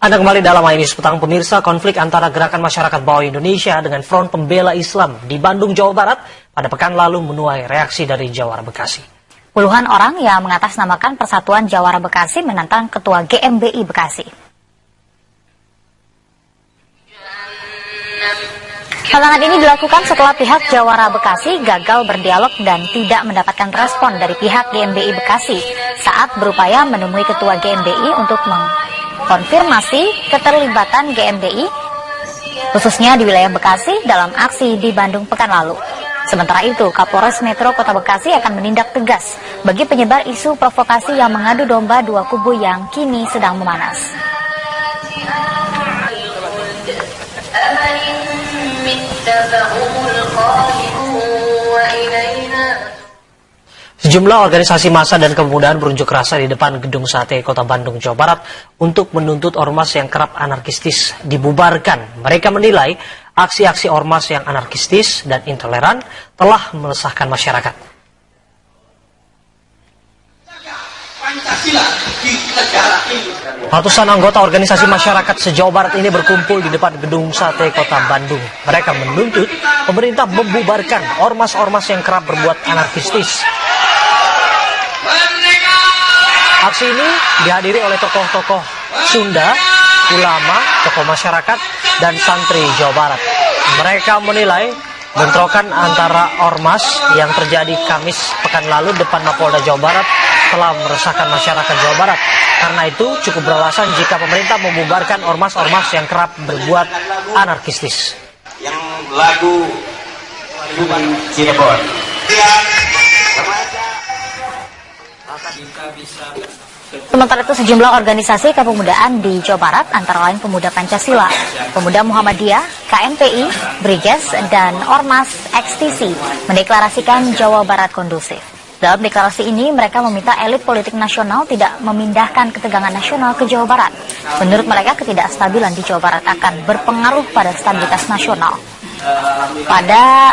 Anda kembali dalam Ini Petang pemirsa. Konflik antara Gerakan Masyarakat Bawah Indonesia dengan Front Pembela Islam di Bandung, Jawa Barat pada pekan lalu menuai reaksi dari Jawara Bekasi. Puluhan orang yang mengatasnamakan Persatuan Jawara Bekasi menantang Ketua GMBI Bekasi. Tantangan ini dilakukan setelah pihak Jawara Bekasi gagal berdialog dan tidak mendapatkan respon dari pihak GMBI Bekasi saat berupaya menemui Ketua GMBI untuk mengkonfirmasi keterlibatan GMBI khususnya di wilayah Bekasi dalam aksi di Bandung pekan lalu. Sementara itu, Kapolres Metro Kota Bekasi akan menindak tegas bagi penyebar isu provokasi yang mengadu domba dua kubu yang kini sedang memanas. Sejumlah organisasi massa dan kepemudaan berunjuk rasa di depan Gedung Sate Kota Bandung, Jawa Barat untuk menuntut ormas yang kerap anarkistis dibubarkan. Mereka menilai aksi-aksi ormas yang anarkistis dan intoleran telah meresahkan masyarakat. Ratusan anggota organisasi masyarakat se-Jawa Barat ini berkumpul di depan Gedung Sate Kota Bandung. Mereka menuntut pemerintah membubarkan ormas-ormas yang kerap berbuat anarkistis. Aksi ini dihadiri oleh tokoh-tokoh Sunda, ulama, tokoh masyarakat, dan santri Jawa Barat. Mereka menilai bentrokan antara ormas yang terjadi Kamis pekan lalu depan Mapolda Jawa Barat telah meresahkan masyarakat Jawa Barat. Karena itu cukup beralasan jika pemerintah membubarkan ormas-ormas yang kerap berbuat anarkistis. Yang lagu Cirebon. Sementara itu sejumlah organisasi kepemudaan di Jawa Barat antara lain Pemuda Pancasila, Pemuda Muhammadiyah, KMPI, Briges, dan Ormas XTC mendeklarasikan Jawa Barat kondusif. Dalam deklarasi ini mereka meminta elit politik nasional tidak memindahkan ketegangan nasional ke Jawa Barat. Menurut mereka ketidakstabilan di Jawa Barat akan berpengaruh pada stabilitas nasional. Pada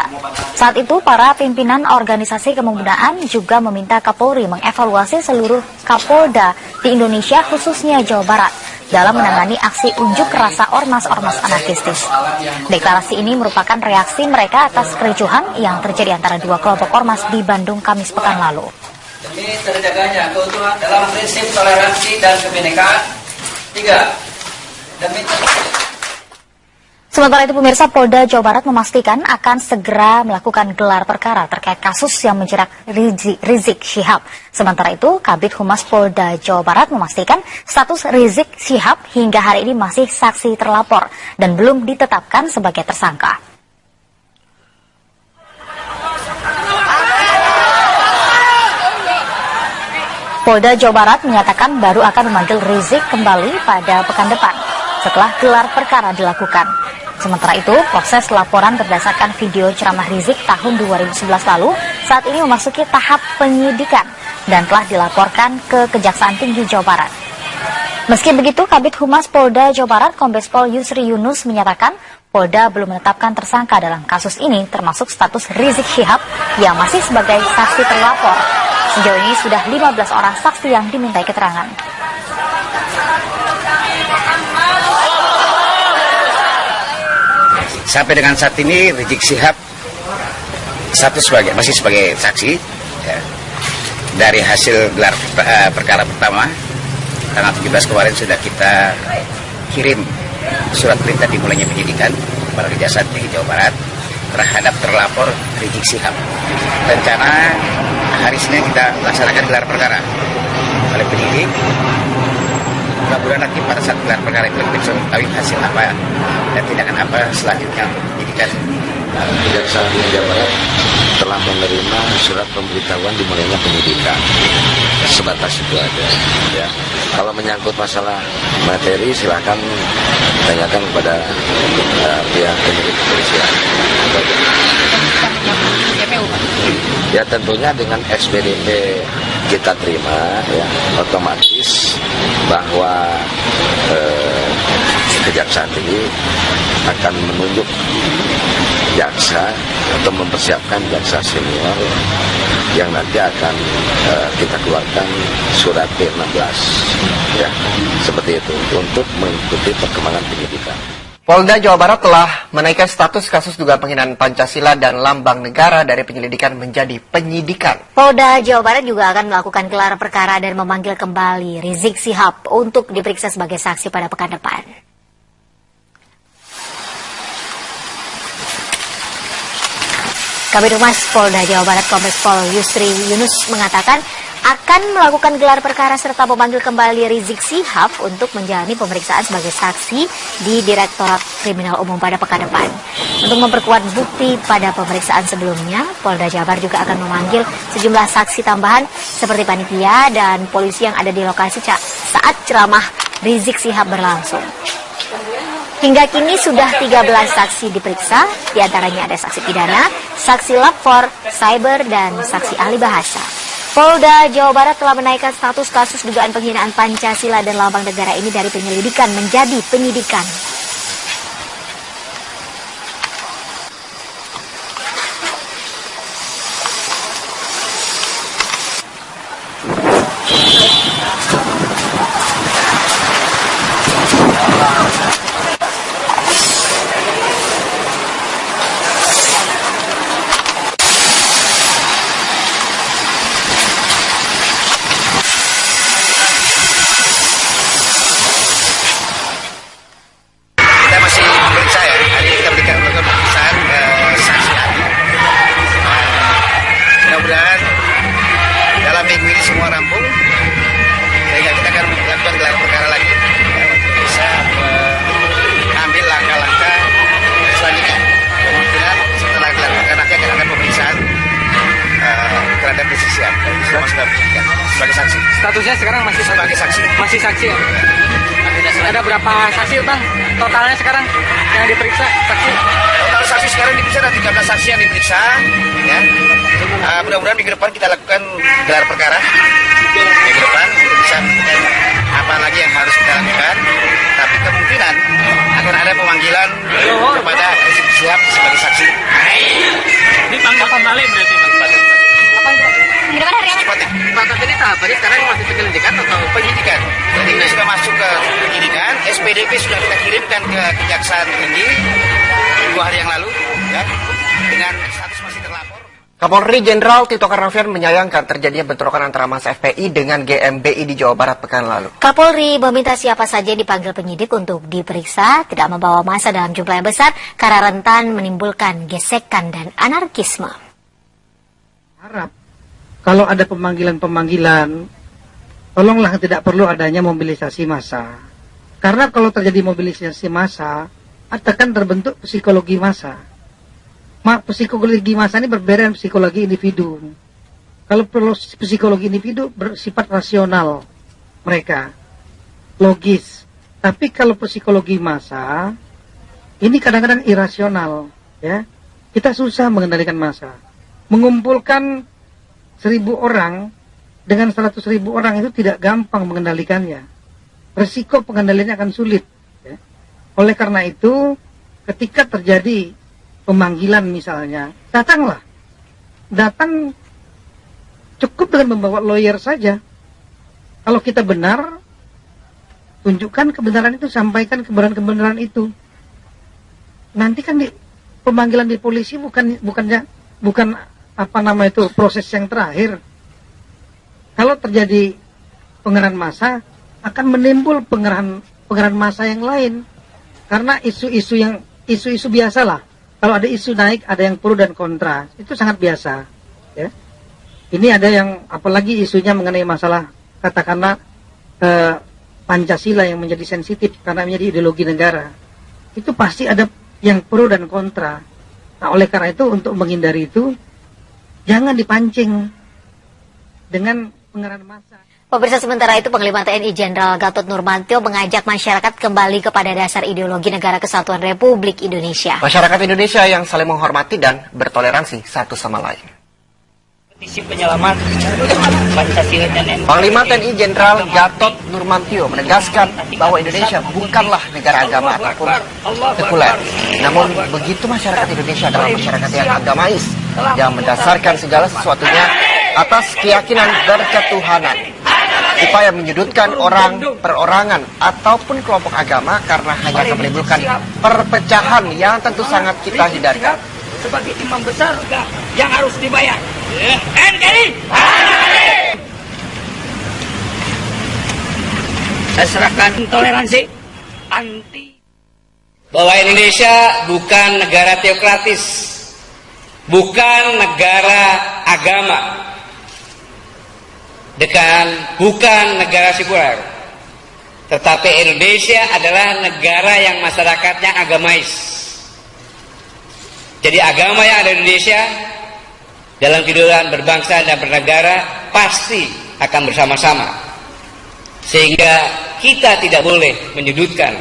saat itu, para pimpinan organisasi kepemudaan juga meminta Kapolri mengevaluasi seluruh Kapolda di Indonesia, khususnya Jawa Barat, dalam menangani aksi unjuk rasa ormas-ormas anarkistis. Deklarasi ini merupakan reaksi mereka atas kericuhan yang terjadi antara dua kelompok ormas di Bandung Kamis pekan lalu. Demi terjaganya keutuhan dalam prinsip toleransi dan kebinekaan. 3. Demi Sementara itu pemirsa, Polda Jawa Barat memastikan akan segera melakukan gelar perkara terkait kasus yang menjerat Rizik Syihab. Sementara itu, Kabid Humas Polda Jawa Barat memastikan status Rizik Syihab hingga hari ini masih saksi terlapor dan belum ditetapkan sebagai tersangka. Polda Jawa Barat menyatakan baru akan memanggil Rizik kembali pada pekan depan setelah gelar perkara dilakukan. Sementara itu, proses laporan berdasarkan video ceramah Rizik tahun 2011 lalu saat ini memasuki tahap penyidikan dan telah dilaporkan ke Kejaksaan Tinggi Jawa Barat. Meski begitu, Kabid Humas Polda Jawa Barat Kombes Pol Yusri Yunus menyatakan Polda belum menetapkan tersangka dalam kasus ini, termasuk status Rizik Syihab yang masih sebagai saksi terlapor. Sejauh ini sudah 15 orang saksi yang dimintai keterangan. Sampai dengan saat ini Rizik Syihab masih sebagai saksi ya. Dari hasil gelar perkara pertama tanggal 17 kemarin sudah kita kirim surat perintah dimulainya penyidikan kepada Kejaksaan Tinggi Jawa Barat terhadap terlapor Rizik Syihab. Rencana hari Senin kita laksanakan gelar perkara oleh penyidik. Mudah-mudahan nanti pada saat gelar perkara itu kita bisa mengetahui hasil apa dan tindakan apa selanjutnya untuk penyidikan. Kejaksaan Tinggi Jawa Barat telah menerima surat pemberitahuan dimulainya penyidikan. Sebatas itu aja. Ya. Kalau menyangkut masalah materi, silakan tanyakan kepada pihak penyidik kepolisian. Ya tentunya dengan SPDP kita terima, ya otomatis bahwa Kejaksaan Tinggi akan menunjuk jaksa atau mempersiapkan jaksa senior yang nanti akan kita keluarkan surat P16 ya, seperti itu untuk mengikuti perkembangan penyidikan. Polda Jawa Barat telah menaikkan status kasus dugaan penghinaan Pancasila dan lambang negara dari penyelidikan menjadi penyidikan. Polda Jawa Barat juga akan melakukan gelar perkara dan memanggil kembali Rizik Syihab untuk diperiksa sebagai saksi pada pekan depan. Kabid Humas Polda Jawa Barat Kombes Pol Yusri Yunus mengatakan akan melakukan gelar perkara serta memanggil kembali Rizik Syihab untuk menjalani pemeriksaan sebagai saksi di Direktorat Kriminal Umum pada pekan depan. Untuk memperkuat bukti pada pemeriksaan sebelumnya, Polda Jabar juga akan memanggil sejumlah saksi tambahan seperti panitia dan polisi yang ada di lokasi saat ceramah Rizik Syihab berlangsung. Hingga kini sudah 13 saksi diperiksa, diantaranya ada saksi pidana, saksi lapor, cyber, dan saksi ahli bahasa. Polda Jawa Barat telah menaikkan status kasus dugaan penghinaan Pancasila dan lambang negara ini dari penyelidikan menjadi penyidikan. Sebagai saksi. Statusnya sekarang masih sebagai saksi. Masih saksi ya? Ada berapa saksi Bang? Totalnya sekarang yang diperiksa saksi? Total saksi sekarang diperiksa ada 13 saksi yang diperiksa. Ya. Mudah-mudahan minggu depan kita lakukan gelar perkara. Minggu depan kita bisa menentukan apa lagi yang harus kita lakukan. Tapi kemungkinan akan ada pemanggilan kepada Rizik Syihab sebagai saksi. Dipanggil kembali berarti Bang? Pak, ini tahapannya sekarang masih penyelidikan atau penyidikan? Jadi ini sudah masuk ke penyidikan, SPDP sudah kita kirimkan ke Kejaksaan Tinggi 2 hari yang lalu, ya, dengan status masih terlapor. Kapolri Jenderal Tito Karnavian menyayangkan terjadinya bentrokan antara massa FPI dengan GMBI di Jawa Barat pekan lalu. Kapolri meminta siapa saja yang dipanggil penyidik untuk diperiksa tidak membawa massa dalam jumlah yang besar karena rentan menimbulkan gesekan dan anarkisme. Harap kalau ada pemanggilan-pemanggilan, tolonglah tidak perlu adanya mobilisasi massa. Karena kalau terjadi mobilisasi massa, akan terbentuk psikologi massa. Psikologi massa ini berbeda dengan psikologi individu. Kalau psikologi individu bersifat rasional mereka, logis. Tapi kalau psikologi massa, ini kadang-kadang irasional. Ya, kita susah mengendalikan massa. Mengumpulkan 1.000 orang dengan 100.000 orang itu tidak gampang mengendalikannya. Resiko pengendaliannya akan sulit. Ya. Oleh karena itu, ketika terjadi pemanggilan misalnya, datanglah. Datang cukup dengan membawa lawyer saja. Kalau kita benar, tunjukkan kebenaran itu, sampaikan kebenaran itu. Nanti kan pemanggilan di polisi bukan proses yang terakhir. Kalau terjadi pengerahan massa, akan menimbul pengerahan massa yang lain. Karena isu-isu biasalah. Kalau ada isu naik, ada yang pro dan kontra. Itu sangat biasa. Ya. Ini ada yang, apalagi isunya mengenai masalah, katakanlah Pancasila yang menjadi sensitif karena menjadi ideologi negara. Itu pasti ada yang pro dan kontra. Nah, oleh karena itu, untuk menghindari itu, jangan dipancing dengan pengerahan massa. Pemirsa, sementara itu Panglima TNI Jenderal Gatot Nurmantio mengajak masyarakat kembali kepada dasar ideologi Negara Kesatuan Republik Indonesia. Masyarakat Indonesia yang saling menghormati dan bertoleransi satu sama lain. Misi penyelamat Pancasila dan NKRI. Panglima TNI Jenderal Gatot Nurmantio menegaskan bahwa Indonesia bukanlah negara agama ataupun sekuler. Namun begitu masyarakat Indonesia adalah masyarakat yang agamais, yang mendasarkan segala sesuatunya atas keyakinan berketuhanan. Upaya menyudutkan orang, perorangan, ataupun kelompok agama karena hanya akan menimbulkan perpecahan yang tentu sangat kita hindarkan. Sebagai imam besar yang harus dibayar. NKRI. Saya serahkan toleransi anti. Bahwa Indonesia bukan negara teokratis, bukan negara agama, bukan negara sekuler, tetapi Indonesia adalah negara yang masyarakatnya agamais. Jadi agama yang ada di Indonesia dalam kehidupan berbangsa dan bernegara pasti akan bersama-sama. Sehingga kita tidak boleh menyudutkan